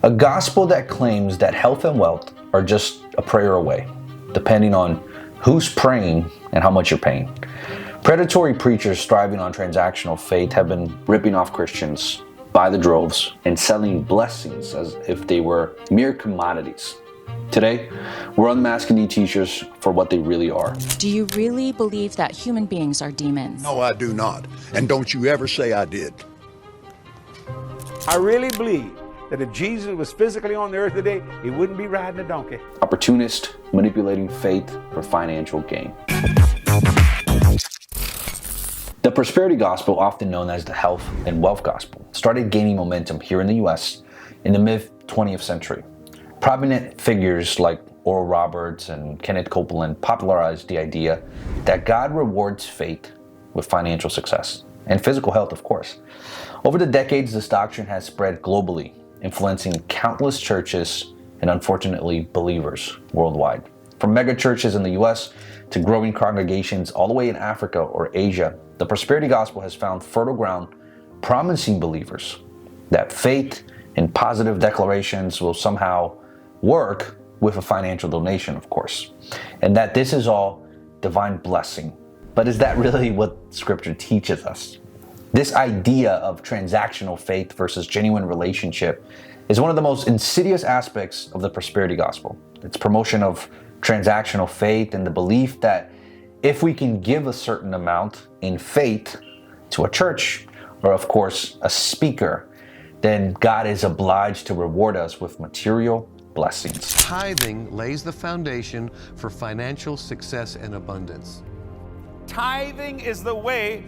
A gospel that claims that health and wealth are just a prayer away, depending on who's praying and how much you're paying. Predatory preachers striving on transactional faith have been ripping off Christians by the droves and selling blessings as if they were mere commodities. Today, we're unmasking these teachers for what they really are. Do you really believe that human beings are demons? No, I do not. And don't you ever say I did. I really believe that if Jesus was physically on the earth today, he wouldn't be riding a donkey. Opportunist, manipulating faith for financial gain. The prosperity gospel, often known as the health and wealth gospel, started gaining momentum here in the US in the mid-20th century. Prominent figures like Oral Roberts and Kenneth Copeland popularized the idea that God rewards faith with financial success and physical health, of course. Over the decades, this doctrine has spread globally, influencing countless churches and, unfortunately, believers worldwide. From mega churches in the US to growing congregations all the way in Africa or Asia, the prosperity gospel has found fertile ground, promising believers that faith and positive declarations will somehow work with a financial donation, of course, and that this is all divine blessing. But is that really what Scripture teaches us? This idea of transactional faith versus genuine relationship is one of the most insidious aspects of the prosperity gospel. Its promotion of transactional faith and the belief that if we can give a certain amount in faith to a church or, of course, a speaker, then God is obliged to reward us with material blessings. Tithing lays the foundation for financial success and abundance. Tithing is the way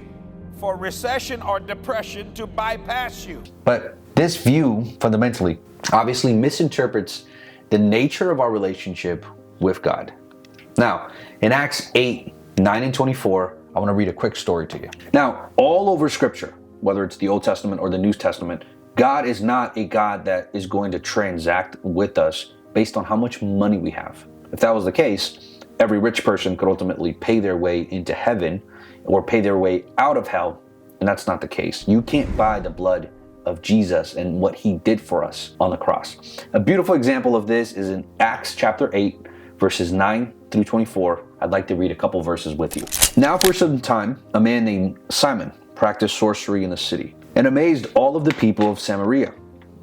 for recession or depression to bypass you. But this view fundamentally obviously misinterprets the nature of our relationship with God. Now, in Acts 8, 9 and 24, I want to read a quick story to you. Now, all over Scripture, whether it's the Old Testament or the New Testament, God is not a God that is going to transact with us based on how much money we have. If that was the case, every rich person could ultimately pay their way into heaven or pay their way out of hell, and that's not the case. You can't buy the blood of Jesus and what he did for us on the cross. A beautiful example of this is in Acts chapter 8, verses 9 through 24. I'd like to read a couple verses with you. Now for some time, a man named Simon practiced sorcery in the city and amazed all of the people of Samaria.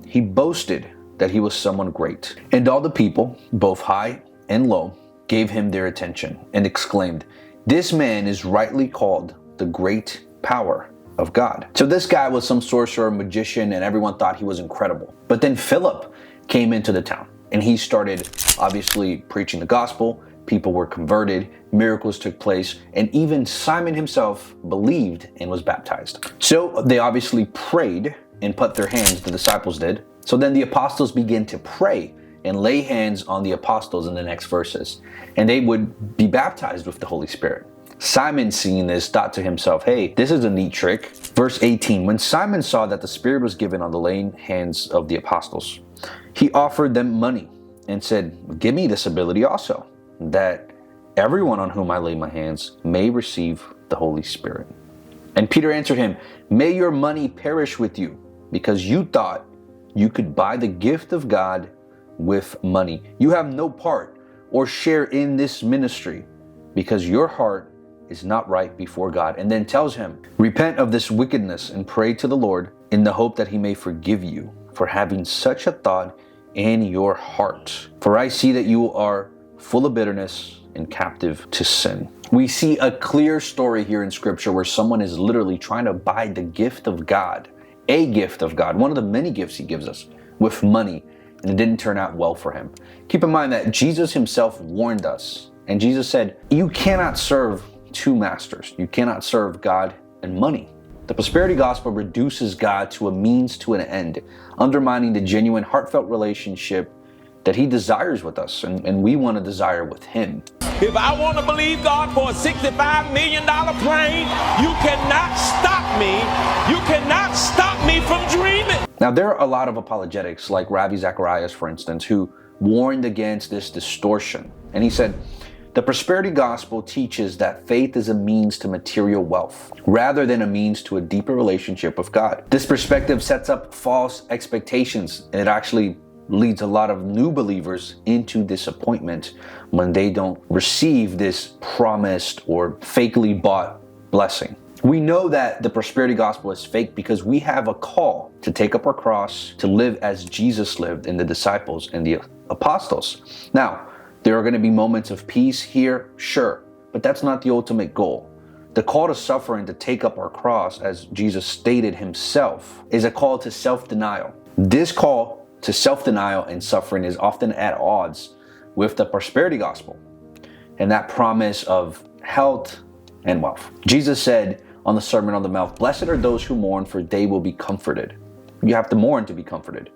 He boasted that he was someone great, and all the people, both high and low, gave him their attention and exclaimed, "This man is rightly called the great power of God." So this guy was some sorcerer, magician, and everyone thought he was incredible. But then Philip came into the town and he started obviously preaching the gospel. People were converted, miracles took place, and even Simon himself believed and was baptized. So they obviously prayed and put their hands, the disciples did. So then the apostles began to pray and lay hands on the apostles in the next verses, and they would be baptized with the Holy Spirit. Simon, seeing this, thought to himself, hey, this is a neat trick. Verse 18, when Simon saw that the Spirit was given on the laying hands of the apostles, he offered them money and said, give me this ability also, that everyone on whom I lay my hands may receive the Holy Spirit. And Peter answered him, may your money perish with you, because you thought you could buy the gift of God with money. You have no part or share in this ministry, because your heart is not right before God. And then tells him, repent of this wickedness and pray to the Lord in the hope that he may forgive you for having such a thought in your heart. For I see that you are full of bitterness and captive to sin. We see a clear story here in Scripture where someone is literally trying to buy the gift of God, a gift of God, one of the many gifts he gives us, with money, and it didn't turn out well for him. Keep in mind that Jesus himself warned us, and Jesus said, you cannot serve two masters. You cannot serve God and money. The prosperity gospel reduces God to a means to an end, undermining the genuine, heartfelt relationship that he desires with us, and we want to desire with him. If I want to believe God for a $65 million plane, you cannot stop me. You cannot stop me from dreaming. Now, there are a lot of apologetics, like Ravi Zacharias, for instance, who warned against this distortion. And he said, the prosperity gospel teaches that faith is a means to material wealth, rather than a means to a deeper relationship with God. This perspective sets up false expectations, and it actually leads a lot of new believers into disappointment when they don't receive this promised or fakely bought blessing. We know that the prosperity gospel is fake because we have a call to take up our cross, to live as Jesus lived in the disciples and the apostles. Now, there are going to be moments of peace here, sure, but that's not the ultimate goal. The call to suffer and to take up our cross, as Jesus stated himself, is a call to self-denial. This call to self-denial and suffering is often at odds with the prosperity gospel and that promise of health and wealth. Jesus said on the Sermon on the Mount, "Blessed are those who mourn, for they will be comforted." You have to mourn to be comforted.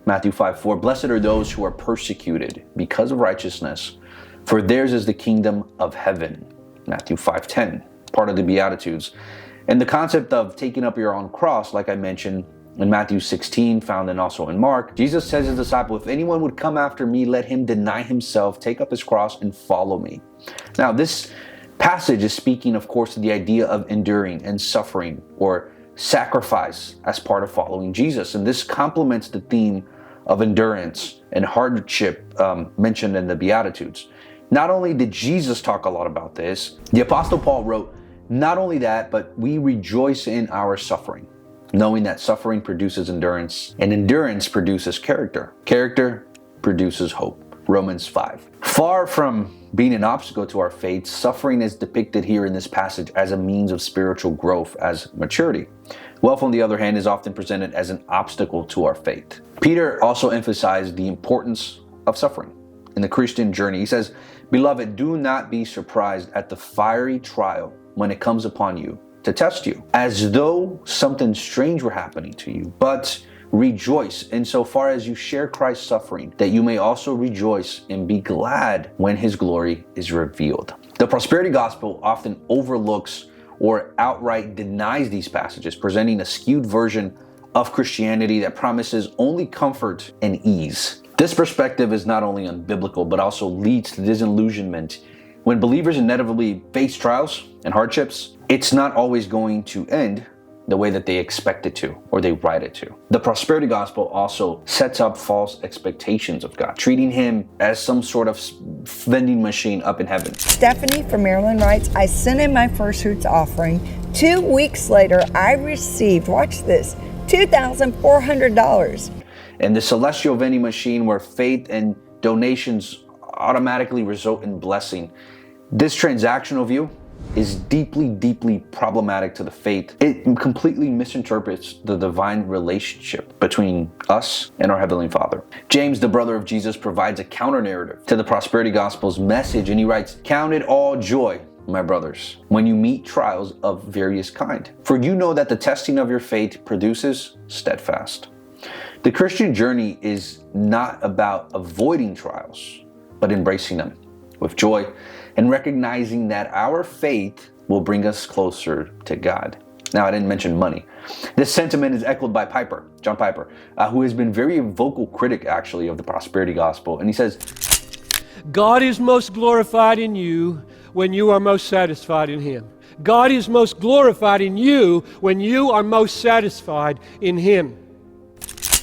Matthew 5:4, "Blessed are those who are persecuted because of righteousness, for theirs is the kingdom of heaven." Matthew 5:10, part of the Beatitudes. And the concept of taking up your own cross, like I mentioned in Matthew 16, found and also in Mark, Jesus says to his disciple, "If anyone would come after me, let him deny himself, take up his cross, and follow me." Now, this passage is speaking, of course, to the idea of enduring and suffering or sacrifice as part of following Jesus. And this complements the theme of endurance and hardship mentioned in the Beatitudes. Not only did Jesus talk a lot about this, the Apostle Paul wrote, not only that, but we rejoice in our suffering, knowing that suffering produces endurance, and endurance produces character. Character produces hope. Romans 5. Far from being an obstacle to our faith, suffering is depicted here in this passage as a means of spiritual growth, as maturity. Wealth, on the other hand, is often presented as an obstacle to our faith. Peter also emphasized the importance of suffering in the Christian journey. He says, "Beloved, do not be surprised at the fiery trial when it comes upon you to test you, as though something strange were happening to you, but rejoice insofar as you share Christ's suffering, that you may also rejoice and be glad when his glory is revealed." The prosperity gospel often overlooks or outright denies these passages, presenting a skewed version of Christianity that promises only comfort and ease. This perspective is not only unbiblical, but also leads to disillusionment. When believers inevitably face trials and hardships, it's not always going to end the way that they expect it to, or they write it to. The prosperity gospel also sets up false expectations of God, treating him as some sort of vending machine up in heaven. Stephanie from Maryland writes, "I sent in my first fruits offering. 2 weeks later, I received, watch this, $2,400. And the celestial vending machine where faith and donations automatically result in blessing. This transactional view is deeply, deeply problematic to the faith. It completely misinterprets the divine relationship between us and our Heavenly Father. James, the brother of Jesus, provides a counter-narrative to the prosperity gospel's message, and he writes, "Count it all joy, my brothers, when you meet trials of various kind. For you know that the testing of your faith produces steadfast." The Christian journey is not about avoiding trials, but embracing them with joy and recognizing that our faith will bring us closer to God. Now, I didn't mention money. This sentiment is echoed by John Piper, who has been very vocal critic, actually, of the prosperity gospel. And he says, God is most glorified in you when you are most satisfied in Him. God is most glorified in you when you are most satisfied in Him.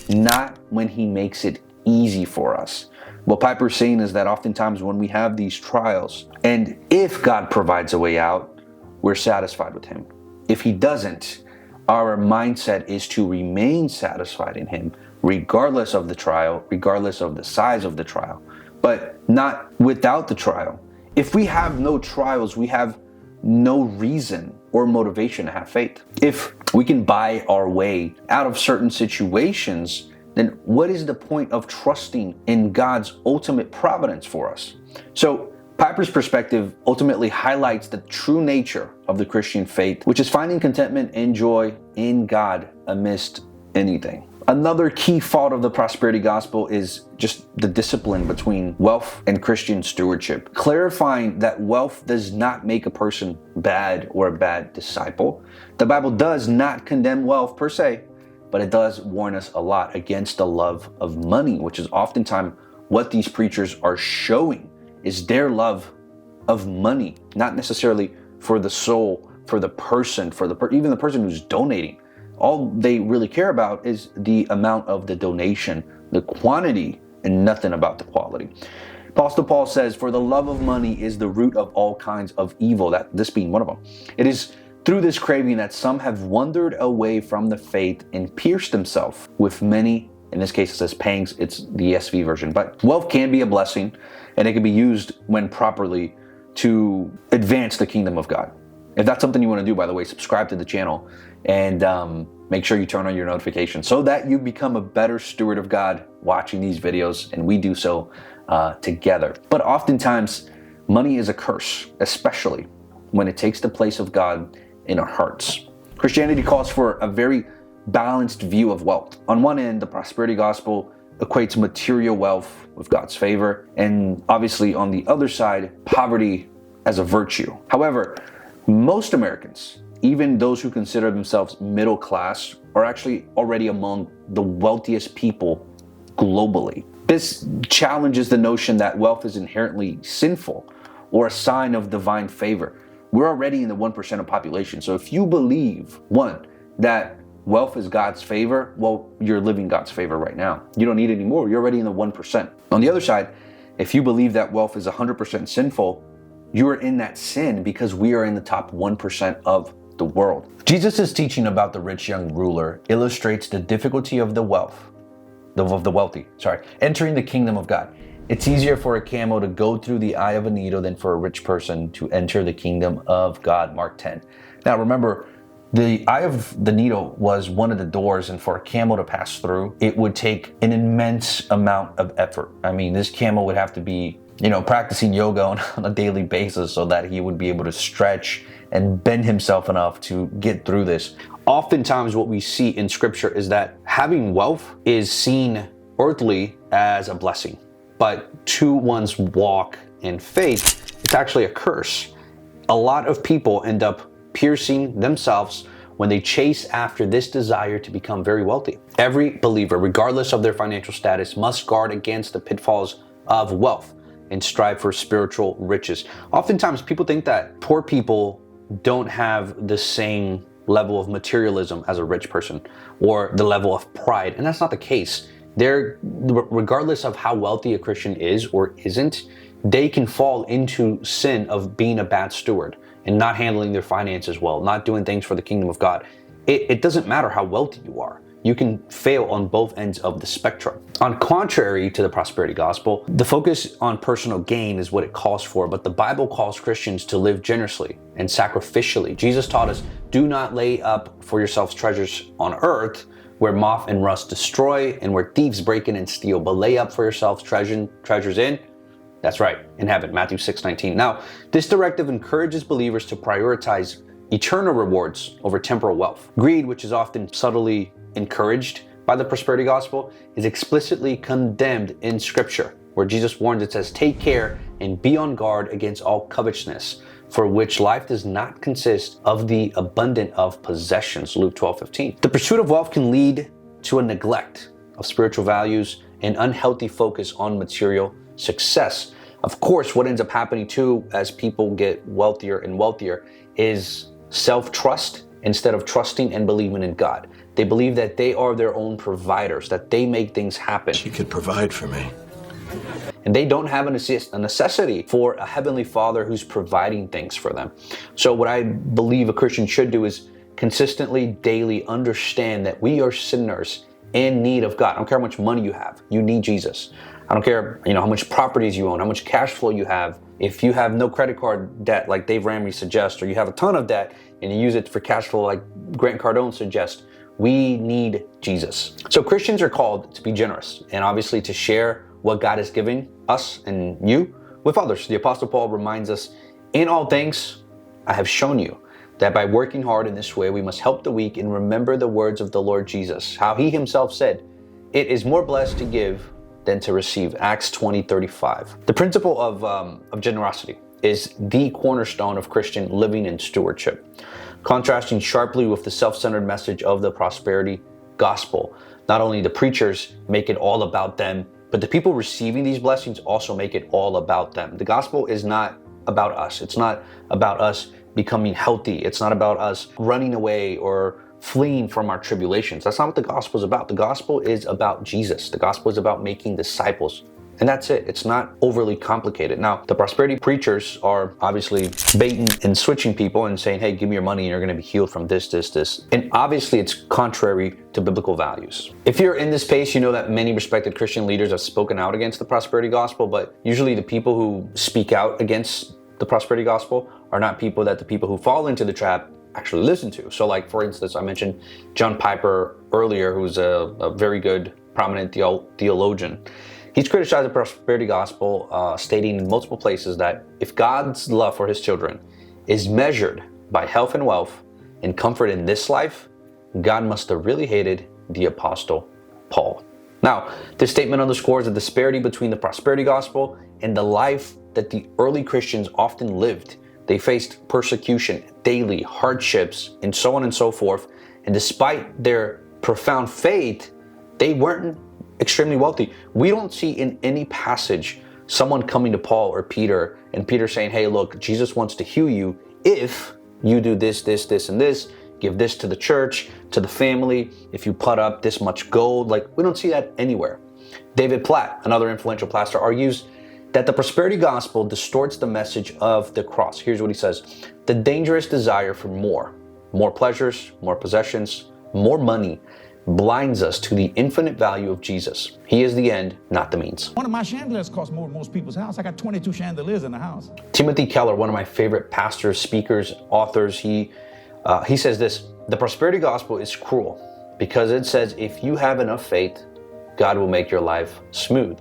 Not when He makes it easy for us. What Piper's saying is that oftentimes when we have these trials, and if God provides a way out, we're satisfied with Him. If He doesn't, our mindset is to remain satisfied in Him, regardless of the trial, regardless of the size of the trial, but not without the trial. If we have no trials, we have no reason or motivation to have faith. If we can buy our way out of certain situations, then what is the point of trusting in God's ultimate providence for us? So Piper's perspective ultimately highlights the true nature of the Christian faith, which is finding contentment and joy in God amidst anything. Another key fault of the prosperity gospel is just the discipline between wealth and Christian stewardship. Clarifying that wealth does not make a person bad or a bad disciple. The Bible does not condemn wealth per se, but it does warn us a lot against the love of money, which is oftentimes what these preachers are showing, is their love of money, not necessarily for the soul, for the person, even the person who's donating. All they really care about is the amount of the donation the quantity and nothing about the quality. Apostle Paul says, for the love of money is the root of all kinds of evil, that this being one of them. It is through this craving that some have wandered away from the faith and pierced themselves with many, in this case it says pangs, it's the ESV version, but wealth can be a blessing and it can be used when properly to advance the kingdom of God. If that's something you want to do, by the way, subscribe to the channel and make sure you turn on your notifications so that you become a better steward of God watching these videos, and we do so together. But oftentimes, money is a curse, especially when it takes the place of God in our hearts. Christianity calls for a very balanced view of wealth. On one end, the prosperity gospel equates material wealth with God's favor, and obviously on the other side, poverty as a virtue. However, most Americans, even those who consider themselves middle class, are actually already among the wealthiest people globally. This challenges the notion that wealth is inherently sinful or a sign of divine favor. We're already in the 1% of population. So if you believe, one, that wealth is God's favor, well, you're living God's favor right now. You don't need any more. You're already in the 1%. On the other side, if you believe that wealth is 100% sinful, you are in that sin because we are in the top 1% of the world. Jesus' teaching about the rich young ruler illustrates the difficulty of the wealthy, entering the kingdom of God. It's easier for a camel to go through the eye of a needle than for a rich person to enter the kingdom of God, Mark 10. Now remember, the eye of the needle was one of the doors, and for a camel to pass through, it would take an immense amount of effort. I mean, this camel would have to be, practicing yoga on a daily basis so that he would be able to stretch and bend himself enough to get through this. Oftentimes what we see in scripture is that having wealth is seen earthly as a blessing, but to one's walk in faith, it's actually a curse. A lot of people end up piercing themselves when they chase after this desire to become very wealthy. Every believer, regardless of their financial status, must guard against the pitfalls of wealth and strive for spiritual riches. Oftentimes people think that poor people don't have the same level of materialism as a rich person or the level of pride, and that's not the case. Regardless of how wealthy a Christian is or isn't, they can fall into sin of being a bad steward and not handling their finances well, not doing things for the kingdom of God. It doesn't matter how wealthy you are. You can fail on both ends of the spectrum. On contrary to the prosperity gospel, the focus on personal gain is what it calls for, but the Bible calls Christians to live generously and sacrificially. Jesus taught us, do not lay up for yourselves treasures on earth where moth and rust destroy and where thieves break in and steal, but lay up for yourselves treasures in, that's right, in heaven, Matthew 6:19. Now, this directive encourages believers to prioritize eternal rewards over temporal wealth. Greed, which is often subtly encouraged by the prosperity gospel, is explicitly condemned in scripture, where Jesus warns, it says, take care and be on guard against all covetousness, for which life does not consist of the abundance of possessions, Luke 12:15. The pursuit of wealth can lead to a neglect of spiritual values and unhealthy focus on material success. Of course, what ends up happening too as people get wealthier and wealthier is self-trust instead of trusting and believing in God. They believe that they are their own providers, that they make things happen. She could provide for me. And they don't have a necessity for a heavenly Father who's providing things for them. So what I believe a Christian should do is consistently, daily understand that we are sinners in need of God. I don't care how much money you have, you need Jesus. I don't care, how much properties you own, how much cash flow you have. If you have no credit card debt like Dave Ramsey suggests, or you have a ton of debt and you use it for cash flow like Grant Cardone suggests, we need Jesus. So Christians are called to be generous and obviously to share what God is giving us and you with others. The Apostle Paul reminds us, in all things, I have shown you that by working hard in this way, we must help the weak and remember the words of the Lord Jesus, how he himself said, it is more blessed to give than to receive, Acts 20:35. The principle of generosity is the cornerstone of Christian living and stewardship, contrasting sharply with the self-centered message of the prosperity gospel. Not only the preachers make it all about them, but the people receiving these blessings also make it all about them. The gospel is not about us. It's not about us becoming healthy. It's not about us running away or fleeing from our tribulations. That's not what the gospel is about. The gospel is about Jesus. The gospel is about making disciples. And that's it. It's not overly complicated. Now, the prosperity preachers are obviously baiting and switching people and saying, hey, give me your money and you're going to be healed from this, this, this. And obviously, it's contrary to biblical values. If you're in this space, you know that many respected Christian leaders have spoken out against the prosperity gospel, but usually the people who speak out against the prosperity gospel are not people that the people who fall into the trap actually listen to. So like, for instance, I mentioned John Piper earlier, who's a very good, prominent theologian. He's criticized the prosperity gospel, stating in multiple places that if God's love for his children is measured by health and wealth and comfort in this life, God must have really hated the apostle Paul. Now, this statement underscores the disparity between the prosperity gospel and the life that the early Christians often lived. They faced persecution, daily hardships, and so on and so forth. And despite their profound faith, they weren't extremely wealthy. We don't see in any passage someone coming to Paul or Peter and Peter saying, hey, look, Jesus wants to heal you if you do this, this, this, and this. Give this to the church, to the family. If you put up this much gold, like we don't see that anywhere. David Platt, another influential pastor, argues that the prosperity gospel distorts the message of the cross. Here's what he says. The dangerous desire for more pleasures, more possessions, more money blinds us to the infinite value of Jesus. He is the end, not the means. One of my chandeliers costs more than most people's house. I got 22 chandeliers in the house. Timothy Keller, one of my favorite pastors, speakers, authors, he says this: the prosperity gospel is cruel because it says if you have enough faith, God will make your life smooth.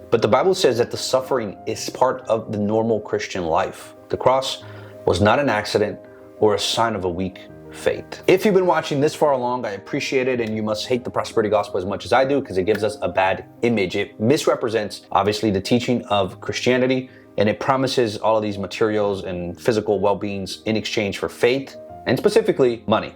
But the Bible says that the suffering is part of the normal Christian life. The cross was not an accident or a sign of a weak faith. If you've been watching this far along, I appreciate it, and you must hate the prosperity gospel as much as I do because it gives us a bad image. It misrepresents, obviously, the teaching of Christianity, and it promises all of these materials and physical well-beings in exchange for faith, and specifically money.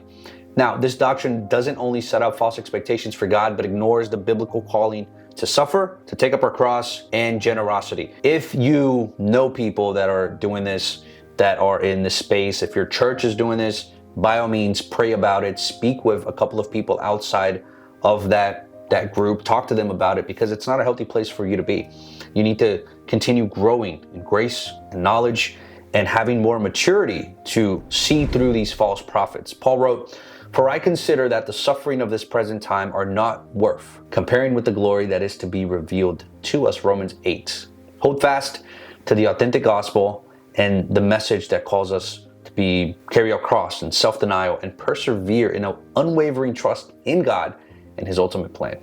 Now, this doctrine doesn't only set up false expectations for God, but ignores the biblical calling to suffer, to take up our cross, and generosity. If you know people that are doing this, that are in this space, if your church is doing this, by all means, pray about it. Speak with a couple of people outside of that group. Talk to them about it because it's not a healthy place for you to be. You need to continue growing in grace and knowledge and having more maturity to see through these false prophets. Paul wrote, "For I consider that the suffering of this present time are not worth comparing with the glory that is to be revealed to us." Romans 8. Hold fast to the authentic gospel and the message that calls us to carry our cross and self-denial and persevere in an unwavering trust in God and his ultimate plan.